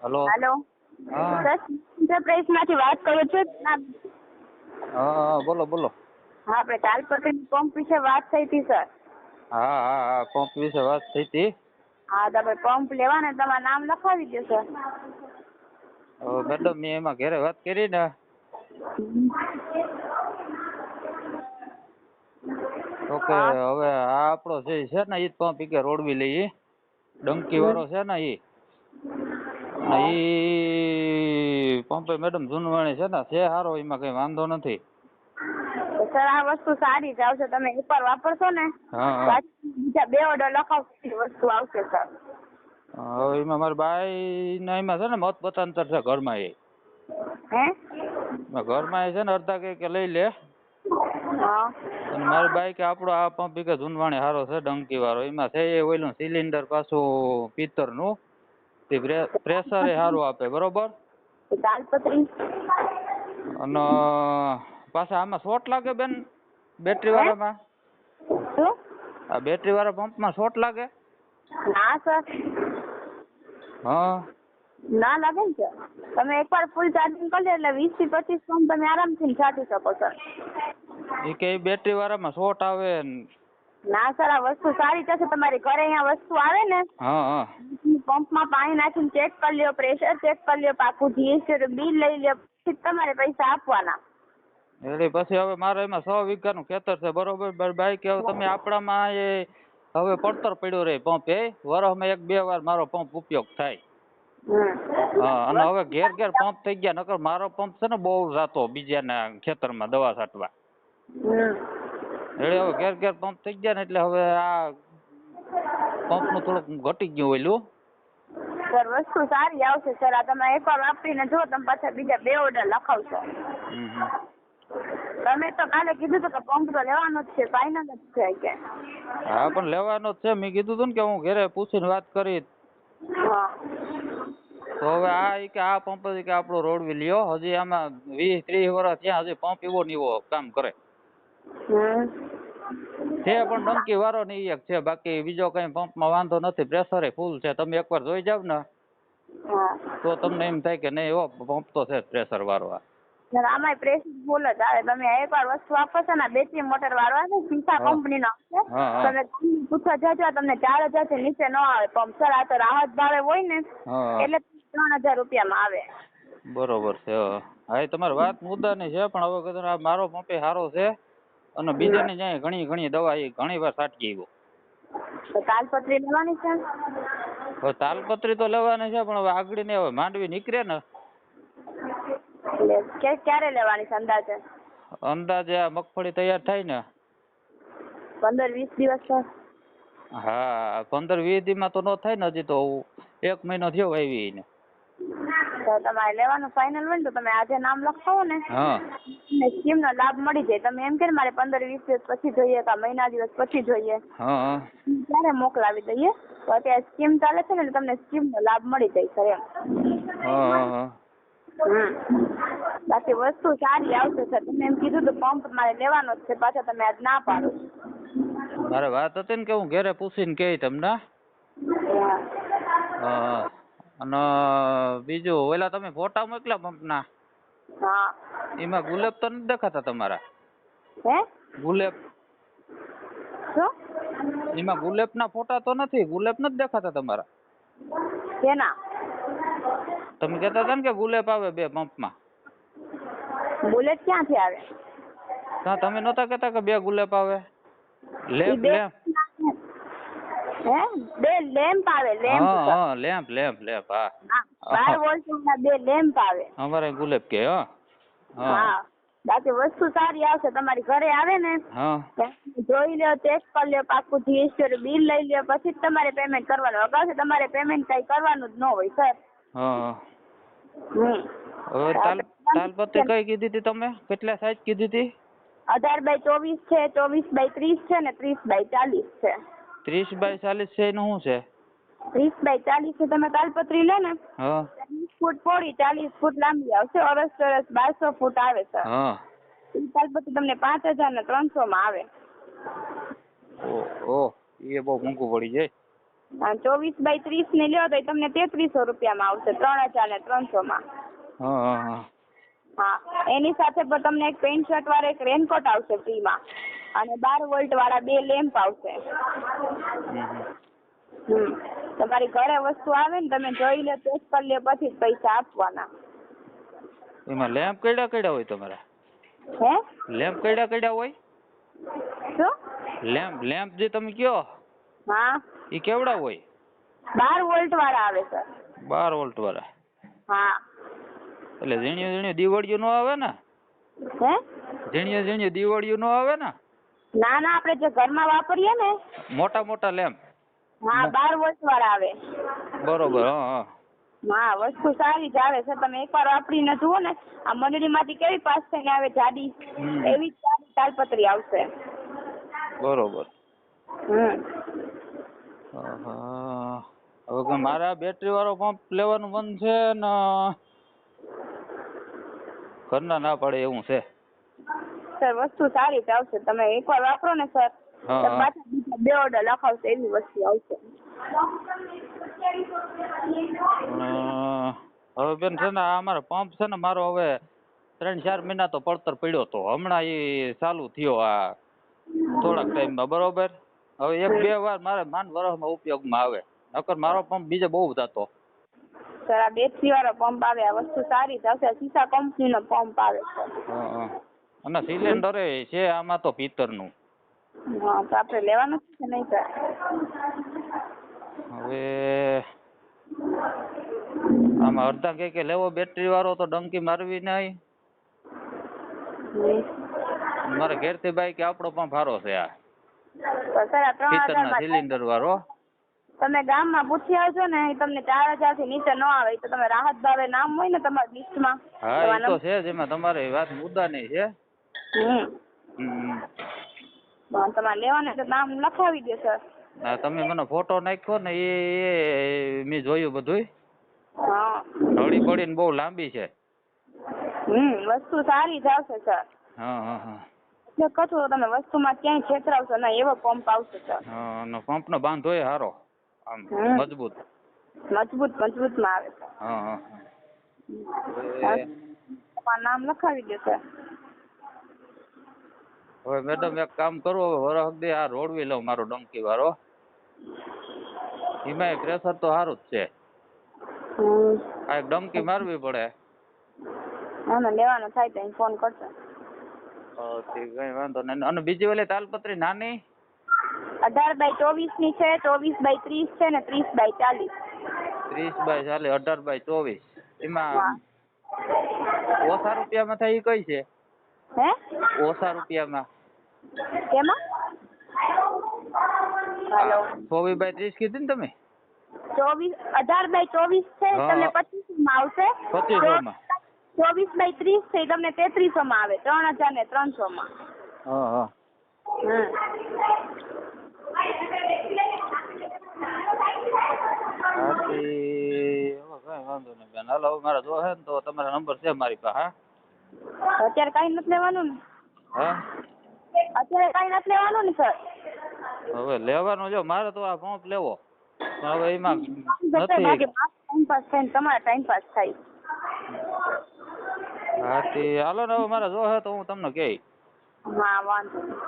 Hello. Hello હા sir, એન્ટરપ્રાઇઝમાંથી વાત કરું છું. હા બોલો બોલો. હા, આપણે તાલપત્રી પંપ વિશે વાત થઈ હતી સર. હા હા હા પંપ વિશે વાત થઈ હતી. હા, તો આપણે પંપ લેવાને તમારું નામ લખાવી દો સર. મેડમ મેં એમાં ઘરે વાત કરી ને તો કે હા. હવે આ આપણો જે છે ને ઈ જ પંપ ઈ કે રોડવી લઈએ ડંકી વાળો છે ને ઈ અને હા. ઈ પંપે મેડમ જૂનવાણી છે ને છે સારો, એમાં કઈ વાંધો નથી. તો સર આ વસ્તુ સારી જ આવશે. તમે એકવાર વાપરશો ને હા તો હા બીજા 2 ઓર્ડર લખાવતી વસ્તુ આવશે સર. હવે એમાં મારી બાઈ ના એમાં છે ને મત મતાંતર છે ઘરમાં હે? ઘરમાં એ છે ને અડધા કે લઈ લે હા. અને મારી બાઈ કે આપણો આ પંપ ઈ કે જૂનવાણી સારો છે ડંકી વાળો, એમાં છે એ ઓઈલું સિલિન્ડર પાછું પિત્તરનું તે પ્રેશર એ સારું આપે બરોબર. તો તાલપત્રી અને પાછા આમાં શોર્ટ લાગે બેન બેટરી હે વાળામાં? શું? આ બેટરી વાળા પંપમાં શોર્ટ લાગે? ના સર, હા ના લાગે ને સર. તમે એકવાર ફૂલ ચાર્જિંગ કરી લો એટલે 20 થી 25 પંપ તમે આરામથી છાંટી શકો સર. એ કે બેટરી વાળામાં શોર્ટ આવે ના સર, આ વસ્તુ સારી થશે. તમારી ઘરે અહીંયા વસ્તુ આવે ને હા હા પંપમાં પાણી નાખીને ચેક કરી લ્યો, પ્રેશર ચેક કરી લ્યો, પાકું જીએસટી બિલ લઈ લ્યો, પછી તમારે પૈસા આપવાના. એટલે પછી હવે મારે એમાં 100 વીઘાનું ખેતર છે બરોબર. બાઈ કે હવે તમે આપણામાં એ હવે પડતર પડ્યો રહે પંપ એ વરસમાં 1-2 વાર મારો પંપ ઉપયોગ થાય. હા અને હવે ઘેર ઘેર પંપ થઈ ગયા, નકર મારો પંપ છે ને બહુ જાતો બીજાના ખેતરમાં દવા છાંટવા. એટલે હવે ઘેર ઘેર પંપ થઈ ગયા ને એટલે હવે આ પંપનું થોડુંક ઘટી ગયું ઓયલું. સર વસ્તુ સારી આવશે સર. આ તમે એકવાર વાપરીને જો, તમે પાછા બીજા 2 ઓર્ડર લખાવશો. હમ તમે તો કાલે કીધું હતું કે પંપ તો લેવાનો જ છે, ફાઇનલ જ છે કે? હા પણ લેવાનો જ છે. મેં કીધું હતું ને કે હું ઘરે પૂછીને વાત કરી હા. તો હવે આ ઈ કે આ પંપ કે આપણો રોડવી લ્યો. હજી આમાં 20-30 વર્ષ ત્યાં હજી પંપ એવો ને એવો કામ કરે છે. પણ ડંકી વાળો ને ઈ એક છે, બાકી બીજો કઈ પંપમાં વાંધો નથી. પ્રેશર એ ફૂલ છે. તમે એકવાર જોઈ જાવ ને હા. તો તમને એમ થાય કે નહીં એવો પંપ તો છે પ્રેશર વાળો. સર આમાંય પ્રેશર ફૂલ જ આવે. તમે એકવાર વસ્તુ વાપરશો ને, બેટરી મોટર વાળો આવે, સીસા હા કંપનીનો હા હા આવશે. તમે પૂછવા જજો તમને 4000 થી નીચે ન આવે પંપ સર. આ તો રાહત ભાવે હોય ને હા એટલે 3000 રૂપિયામાં આવે. બરોબર છે. હા એ તમારી વાત મુદ્દાની છે, પણ હવે કીધું આ મારો પંપે સારો છે અને બીજાને જાય ઘણી દવા એ ઘણી વાર છાંટી આવ્યો. તો તાલપત્રી લેવાની છે? હવે તાલપત્રી તો લેવાની છે, પણ હવે આગળ ને હવે માંડવી નીકળે ને ક્યારે લેવાની છે અંદાજે? અંદાજે આ મગફળી તૈયાર થાય ને 15-20 દિવસ સર? હા 15-20 દીમાં તો ન થાય ને, હજી તો 1 મહિનો થયો આવી ને. તો તમારે લેવાનું ફાઇનલ હોય ને તો તમે આજે નામ લખાવો ને હા સ્કીમનો લાભ મળી જાય. તમે એમ કે મારે 15-20 દિવસ પછી જોઈએ કે મહિના દિવસ પછી જોઈએ, હા ત્યારે મોકલાવી દઈએ. તો અત્યારે સ્કીમ ચાલે છે ને એટલે તમને સ્કીમનો લાભ મળી જાય સર એમ. હા બાકી વસ્તુ સારી આવશે સર. તમે એમ કીધું તો પંપ મારે લેવાનો જ છે, પાછા તમે આજ ના પાડો. મારે વાત હતી ને કે હું ઘરે પૂછીને કહી તમને. હા અને બીજું ઓલા તમે ફોટા મોકલ્યા પંપના, હા. એમાં ગુલાબ તો નથી દેખાતા તમારા? હે? ગુલાબ શું? એમાં ગુલાબના ફોટા તો નથી? ગુલાબ નથી દેખાતા તમારા? કેના? તમે કહેતા હતા ને કે ગુલાબ આવે 2 પંપમાં. બુલેટ ક્યાંથી આવે? તમે નહોતા કહેતા કે 2 ગુલાબ આવે? ઈ લેમ્પ બે લેમ્પ હે? 2 લેમ્પ આવે, લેમ્પ હા સર. હા લેમ્પ લેમ્પ લેમ્પ હા 12 વોલ્ટના 2 લેમ્પ આવે. અમારે ગુલાબ કે હા હા. બાકી વસ્તુ સારી આવશે. તમારી ઘરે આવે ને હા જોઈ લ્યો, ચેક કરી લ્યો, પાકું જીએસટી બિલ લઈ લ્યો, પછી જ તમારે પેમેન્ટ કરવાનું. અગાઉથી તમારે પેમેન્ટ કઈ કરવાનું જ ન હોય સર. હા હવે તાલપત્રી કઈ કીધી હતી તમે? કેટલા સાઈઝ કીધી હતી? 18x24 છે, 24x30 છે ને 30x40 છે. 30x40 છે એનું શું છે? 30x40 છે. તમે તાલપત્રી લો ને હા 30 ફૂટ પહોળી, 40 ફૂટ લાંબી આવશે. ચોરસ 1200 ફૂટ આવે સર. હા એ તાલપત્રી તમને 5300 માં આવે. ઓહ એ બહુ મોંઘું પડી જાય. 24x30 ની લ્યો તો એ તમને 3300 રૂપિયામાં આવશે, 3300 માં. હા હા હા. હા, એની સાથે પણ તમને એક પેન્ટ શર્ટ વાળો એક રેનકોટ આવશે ફ્રીમાં, અને 12 વોલ્ટ વાળા 2 લેમ્પ આવશે. તમારી ઘરે વસ્તુ આવે ને તમે જોઈ લે, ટેસ્ટ કરી લે, પછી જ પૈસા આપવાના. એમાં લેમ્પ કયડા હોય તમારા? હે? લેમ્પ કયડા હોય? શું? લેમ્પ જે તમે કયો હા, એ કેવડા હોય? 12 વોલ્ટ વાળા આવે સર. 12 વોલ્ટ વાળા? હા. એટલે ઝીણી દિવાળીઓ નો આવે ને? હે? ઝીણી દિવાળીઓ નો આવે ને? ના ના, આપણે જે ઘરમાં વાપરીએ ને. મોટા લેમ્પ? હા, 12 વોલ્ટ વાળા આવે. બરોબર. હા હા. હા, વસ્તુ સારી જ આવે છે. તમે એકવાર વાપરીને જુઓ ને, આ મંડળીમાંથી કેવી પાસ થઈને આવે જાડી, એવી જ જાડી તાલપત્રી આવશે. બરોબર. હવે મારે બેટરી વાળો પંપ લેવાનું મન છે ને ઘરના ના પડે એવું છે. સર, વસ્તુ સારી જ આવશે. તમે એકવાર વાપરો ને સર, તો પાછા બીજા 2 ઓર્ડર લખાવશે એવી વસ્તુ આવશે. હવે બેન છે ને, આ અમારો પંપ છે ને, મારો હવે 3-4 મહિના તો પડતર પડ્યો હતો. હમણાં એ ચાલુ થયો આ થોડાક ટાઈમમાં, બરોબર. હવે 1-2 વાર મારે વરસમાં ઉપયોગમાં આવે, નકર મારો પંપ બીજે બહુ થતો. સર, આ બેટરી વાળો પંપ આવે, આ વસ્તુ સારી જ આવશે. સીસા કંપનીનો પંપ આવે છે. અને સિલિન્ડર છે આમાં તો પિત્તરનું. હા, તો આપણે લેવાનું છે નહીં સર? હવે આમાં અડધા કે લેવો બેટરી વાળો તો ડંકી મારવી નહીં. મારે ઘેરથી બાઈક આપણો પણ ભારો છે આ પિત્તરના સિલિન્ડર વાળો. તમે ગામમાં પૂછી આવજો ને, તમને 4000 થી નીચે ન આવે. તો તમે રાહત ભાવે નામ હોય ને તમારી લિસ્ટમાં. હા, એ તો છે જ. એમાં તમારી વાત મુદ્દાની છે. તમારે લેવાને તો નામ લખાવી દે સર. હા, તમે મને ફોટો નાખ્યો ને, એ મેં જોયું બધું. હા, હળી પડીને બહુ લાંબી છે. વસ્તુ સારી જ આવશે સર. હા હા હા. એટલે કશું તમે વસ્તુમાં ક્યાંય છેતરાવશો ના, એવો પંપ આવશે સર. અને પંપનો બાંધોય સારો, આમ મજબૂત મજબૂતમાં આવે સર. હા હા. તમારું નામ લખાવી દે સર. હવે મેડમ એક કામ કરું, હવે વરસ દે આ રોડવી લઉં મારો ડંકી વાળો. એમાં પ્રેશર તો સારું જ છે. આ એક ડંકી મારવી પડે. હા, લેવાનો થાય તો ફોન કરજો. કઈ વાંધો નહીં. અને બીજી ઓલી તાલપત્રી નાની 18x24 ની છે, 24x30 છે ને 30x40. 30x40, 18x24. એમાં ઓછા રૂપિયામાં થાય એ કઈ છે? હે? ઓછા રૂપિયામાં કેમાં? હેલો, 24x30 કીધી ને તમે? 18x24 છે, તમને 2500 માં આવશે. 2500 માં. 24x30 છે, તમને 3300 માં આવે, 3300 માં. હા હા. કઈ વાંધો નહીં બેન. હાલો, હવે મારે જોહે ને તો તમારા નંબર છે મારી પાસે. અત્યારે કઈ નથી લેવાનું ને? હા, અત્યારે કઈ નથી લેવાનું ને સર? હવે લેવાનું જો મારે તો આ પંપ લેવો, પણ હવે એમાં બાકી નથી. ટાઈમ પાસ થાય ને તમારા ટાઈમ પાસ થાય. હા તે હાલો ને, હવે મારે જોહે તો હું તમને કહી. હા, વાંધો નહીં.